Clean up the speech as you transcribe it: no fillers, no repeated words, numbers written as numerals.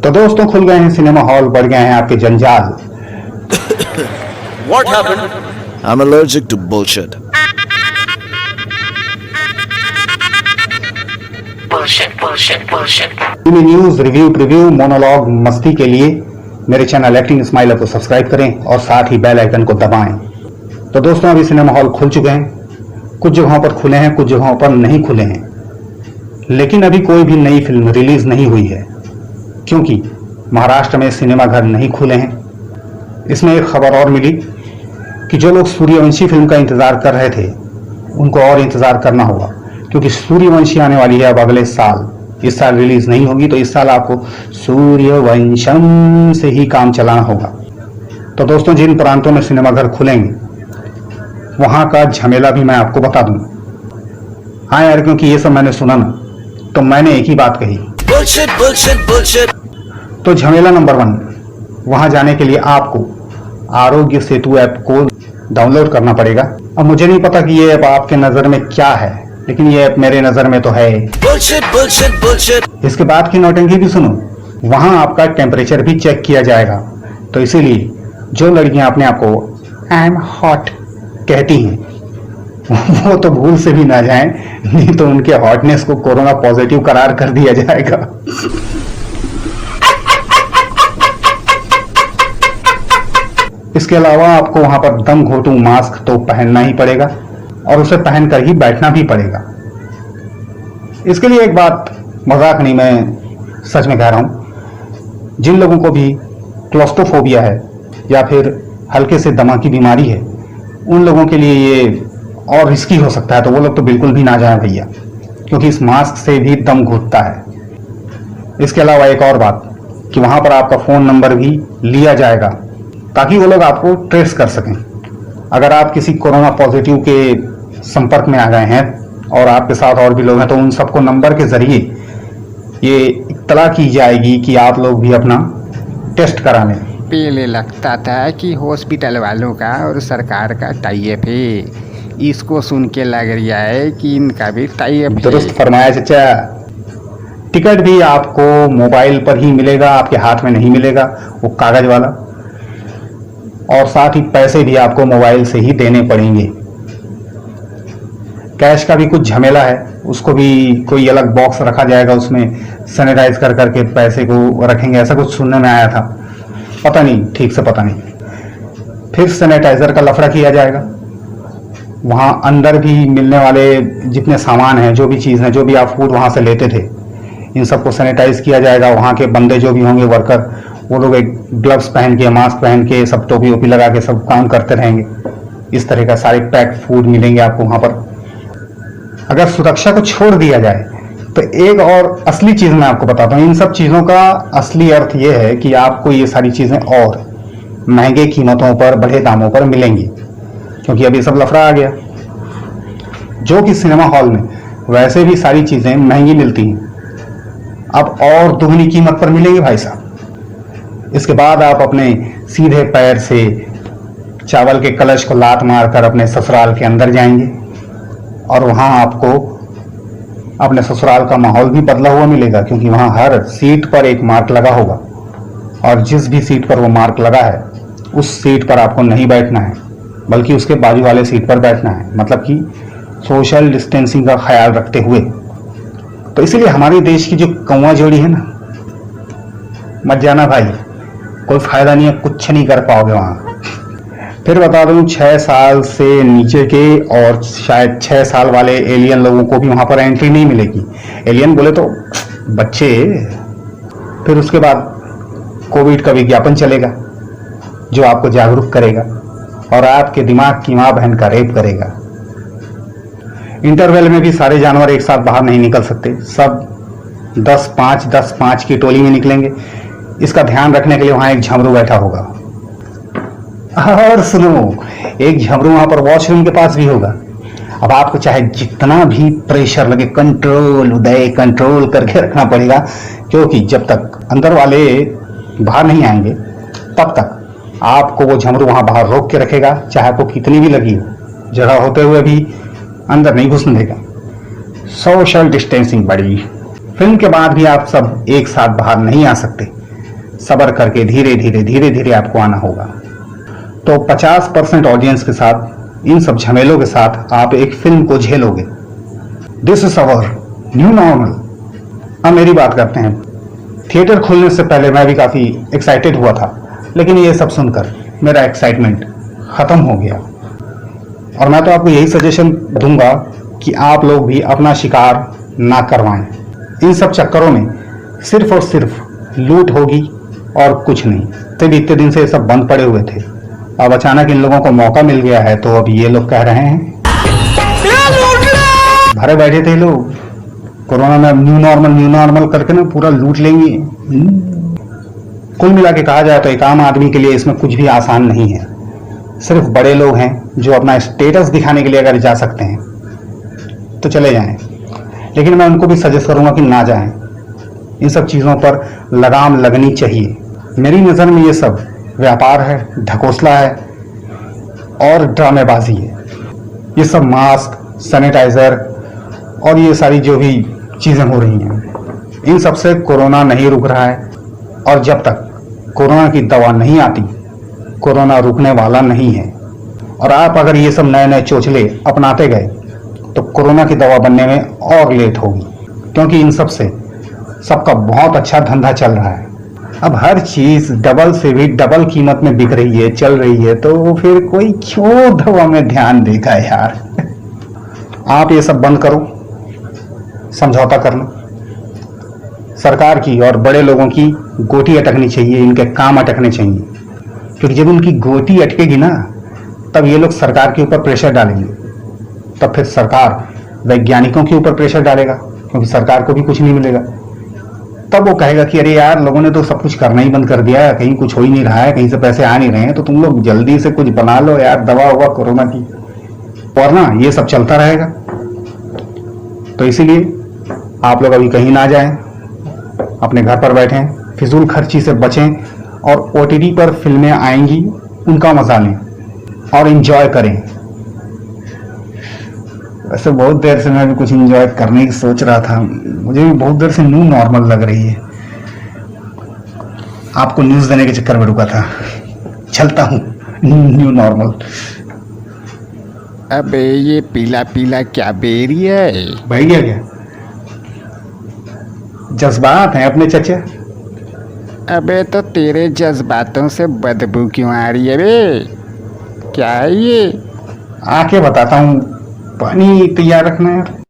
तो दोस्तों खुल गए हैं सिनेमा हॉल, बढ़ गए हैं आपके जंजाल। What happened? I'm allergic to bullshit. News review preview monologue मस्ती के लिए मेरे चैनल एक्टिंग स्माइलर को सब्सक्राइब करें और साथ ही बेल आइकन को दबाएं। तो दोस्तों अभी सिनेमा हॉल खुल चुके हैं, कुछ जगहों पर खुले हैं, कुछ जगहों पर नहीं खुले हैं, लेकिन अभी कोई भी नई फिल्म रिलीज नहीं हुई है क्योंकि महाराष्ट्र में सिनेमा घर नहीं खुले हैं। इसमें एक खबर और मिली कि जो लोग सूर्यवंशी फिल्म का इंतजार कर रहे थे उनको और इंतजार करना होगा क्योंकि सूर्यवंशी आने वाली है अब अगले साल। इस साल रिलीज नहीं होगी तो इस साल आपको सूर्यवंशम से ही काम चलाना होगा। तो दोस्तों जिन प्रांतों में सिनेमा घर खुलेंगे वहां का झमेला भी मैं आपको बता दूं। हाँ यार, क्योंकि ये सब मैंने सुना ना तो मैंने एक ही बात कही, Bullshit, bullshit, bullshit. तो झमेला नंबर 1, वहां जाने के लिए आपको आरोग्य सेतु ऐप को डाउनलोड करना पड़ेगा। अब मुझे नहीं पता कि ये ऐप आपके नजर में क्या है, लेकिन ये ऐप मेरे नजर में तो है। Bullshit, bullshit, bullshit. इसके बाद की नौटंकी भी सुनो, वहां आपका टेम्परेचर भी चेक किया जाएगा। तो इसीलिए जो लड़कियां अपने आप को आई एम हॉट कहती हैं वो तो भूल से भी ना जाएं, नहीं तो उनके हॉटनेस को कोरोना पॉजिटिव करार कर दिया जाएगा। इसके अलावा आपको वहां पर दम घोटू मास्क तो पहनना ही पड़ेगा और उसे पहनकर ही बैठना भी पड़ेगा। इसके लिए एक बात, मजाक नहीं, मैं सच में कह रहा हूं, जिन लोगों को भी क्लोस्ट्रोफोबिया है या फिर हल्के से दमा की बीमारी है उन लोगों के लिए ये और रिस्की हो सकता है, तो वो लोग तो बिल्कुल भी ना जाएं भैया, क्योंकि इस मास्क से भी दम घुटता है। इसके अलावा एक और बात कि वहां पर आपका फोन नंबर भी लिया जाएगा ताकि वो लोग आपको ट्रेस कर सकें। अगर आप किसी कोरोना पॉजिटिव के संपर्क में आ गए हैं और आपके साथ और भी लोग हैं तो उन सबको नंबर के जरिए ये इत्तला की जाएगी कि आप लोग भी अपना टेस्ट करा लें। पहले लगता था कि हॉस्पिटल वालों का और सरकार का टाई अप है, इसको सुन के लग रहा है कि इनका भी टाई अप है। दुरुस्त फरमाया चाचा। टिकट भी आपको मोबाइल पर ही मिलेगा, आपके हाथ में नहीं मिलेगा, वो कागज वाला, और साथ ही पैसे भी आपको मोबाइल से ही देने पड़ेंगे। कैश का भी कुछ झमेला है, उसको भी कोई अलग बॉक्स रखा जाएगा, उसमें सैनिटाइज कर करके पैसे को रखेंगे, ऐसा कुछ सुनने में आया था, पता नहीं, ठीक से पता नहीं। फिर सैनिटाइजर का लफड़ा किया जाएगा। वहां अंदर भी मिलने वाले जितने सामान हैं, जो भी चीज है, जो भी आप फूड वहां से लेते थे, इन सबको सैनिटाइज किया जाएगा। वहां के बंदे जो भी होंगे, वर्कर, वो लोग एक ग्लव्स पहन के, मास्क पहन के, सब टोपी वोपी लगा के सब काम करते रहेंगे। इस तरह का सारे पैक फूड मिलेंगे आपको वहां पर। अगर सुरक्षा को छोड़ दिया जाए तो एक और असली चीज मैं आपको बताता हूँ। इन सब चीजों का असली अर्थ यह है कि आपको ये सारी चीजें और महंगे कीमतों पर, बढ़े दामों पर मिलेंगी, क्योंकि अभी सब लफड़ा आ गया। जो कि सिनेमा हॉल में वैसे भी सारी चीजें महंगी मिलती हैं, अब और दुगनी कीमत पर मिलेंगी भाई साहब। इसके बाद आप अपने सीधे पैर से चावल के कलश को लात मारकर अपने ससुराल के अंदर जाएंगे और वहां आपको अपने ससुराल का माहौल भी बदला हुआ मिलेगा, क्योंकि वहां हर सीट पर एक मार्क लगा होगा और जिस भी सीट पर वो मार्क लगा है उस सीट पर आपको नहीं बैठना है, बल्कि उसके बाजू वाले सीट पर बैठना है, मतलब कि सोशल डिस्टेंसिंग का ख्याल रखते हुए। तो इसीलिए हमारे देश की जो कौवा जोड़ी है ना, मत जाना भाई, कोई फायदा नहीं है, कुछ नहीं कर पाओगे वहां। फिर बता दूं, 6 साल से नीचे के और शायद 6 साल वाले एलियन लोगों को भी वहां पर एंट्री नहीं मिलेगी। एलियन बोले तो बच्चे। फिर उसके बाद कोविड का विज्ञापन चलेगा जो आपको जागरूक करेगा और आपके दिमाग की मां बहन का रेप करेगा। इंटरवल में भी सारे जानवर एक साथ बाहर नहीं निकल सकते, सब 10-5 की टोली में निकलेंगे। इसका ध्यान रखने के लिए वहां एक झमरू बैठा होगा। और सुनो, एक झमरू वहां पर वॉशरूम के पास भी होगा। अब आपको चाहे जितना भी प्रेशर लगे, कंट्रोल उदय कंट्रोल करके रखना पड़ेगा, क्योंकि जब तक अंदर वाले बाहर नहीं आएंगे तब तक आपको वो झमरू वहां बाहर रोक के रखेगा, चाहे आपको कितनी भी लगी हो। जगह होते हुए भी अंदर नहीं घुसने देगा। सोशल डिस्टेंसिंग बड़ी। फिल्म के बाद भी आप सब एक साथ बाहर नहीं आ सकते, सब्र करके धीरे धीरे आपको आना होगा। तो 50% ऑडियंस के साथ, इन सब झमेलों के साथ आप एक फिल्म को झेलोगे। This is our new normal. अब मेरी बात करते हैं। थिएटर खुलने से पहले मैं भी काफ़ी एक्साइटेड हुआ था, लेकिन ये सब सुनकर मेरा एक्साइटमेंट ख़त्म हो गया। और मैं तो आपको यही सजेशन दूंगा कि आप लोग भी अपना शिकार ना करवाएं। इन सब चक्करों में सिर्फ और सिर्फ लूट होगी और कुछ नहीं। तब इतने दिन से ये सब बंद पड़े हुए थे, अब अचानक इन लोगों को मौका मिल गया है, तो अब ये लोग कह रहे हैं भरे बैठे थे लोग कोरोना में न्यू नॉर्मल करके ना पूरा लूट लेंगे। कुल मिला के कहा जाए तो एक आम आदमी के लिए इसमें कुछ भी आसान नहीं है। सिर्फ बड़े लोग हैं जो अपना स्टेटस दिखाने के लिए अगर जा सकते हैं तो चले जाएं, लेकिन मैं उनको भी सजेस्ट करूंगा कि ना जाएं। इन सब चीज़ों पर लगाम लगनी चाहिए। मेरी नज़र में ये सब व्यापार है, ढकोसला है और ड्रामेबाजी है। ये सब मास्क, सैनिटाइज़र और ये सारी जो भी चीज़ें हो रही हैं, इन सब से कोरोना नहीं रुक रहा है। और जब तक कोरोना की दवा नहीं आती, कोरोना रुकने वाला नहीं है। और आप अगर ये सब नए नए चोचले अपनाते गए तो कोरोना की दवा बनने में और लेट होगी, क्योंकि इन सब से सबका बहुत अच्छा धंधा चल रहा है। अब हर चीज़ डबल से भी डबल कीमत में बिक रही है, चल रही है, तो फिर कोई क्यों दवा में ध्यान देगा यार। आप ये सब बंद करो, समझौता कर लो। सरकार की और बड़े लोगों की गोटी अटकनी चाहिए, इनके काम अटकने चाहिए, क्योंकि जब उनकी गोटी अटकेगी ना, तब ये लोग सरकार के ऊपर प्रेशर डालेंगे। तब फिर सरकार वैज्ञानिकों के ऊपर प्रेशर डालेगा, क्योंकि सरकार को भी कुछ नहीं मिलेगा। तब वो कहेगा कि अरे यार, लोगों ने तो सब कुछ करना ही बंद कर दिया है, कहीं कुछ हो ही नहीं रहा है, कहीं से पैसे आ नहीं रहे हैं, तो तुम लोग जल्दी से कुछ बना लो यार, दवा हुआ कोरोना की। और ना ये सब चलता रहेगा। तो इसीलिए आप लोग अभी कहीं ना जाएं, अपने घर पर बैठें, फिजूल खर्ची से बचें और OTT पर फिल्में आएंगी, उनका मजा लें और एंजॉय करें। वैसे बहुत देर से मैं भी कुछ एंजॉय करने की सोच रहा था, मुझे भी बहुत देर से न्यू नॉर्मल लग रही है। आपको न्यूज़ देने के चक्कर में रुका था, चलता हूँ न्यू नॉर्मल। अबे ये पीला पीला क्या बेरी है? भाई क्या जज्बात हैं अपने चचा। अबे तो तेरे जज्बातों से बदबू क्यों आ रही है बे? क्या है ये? आके बताता हूँ, पानी तैयार रखना यार।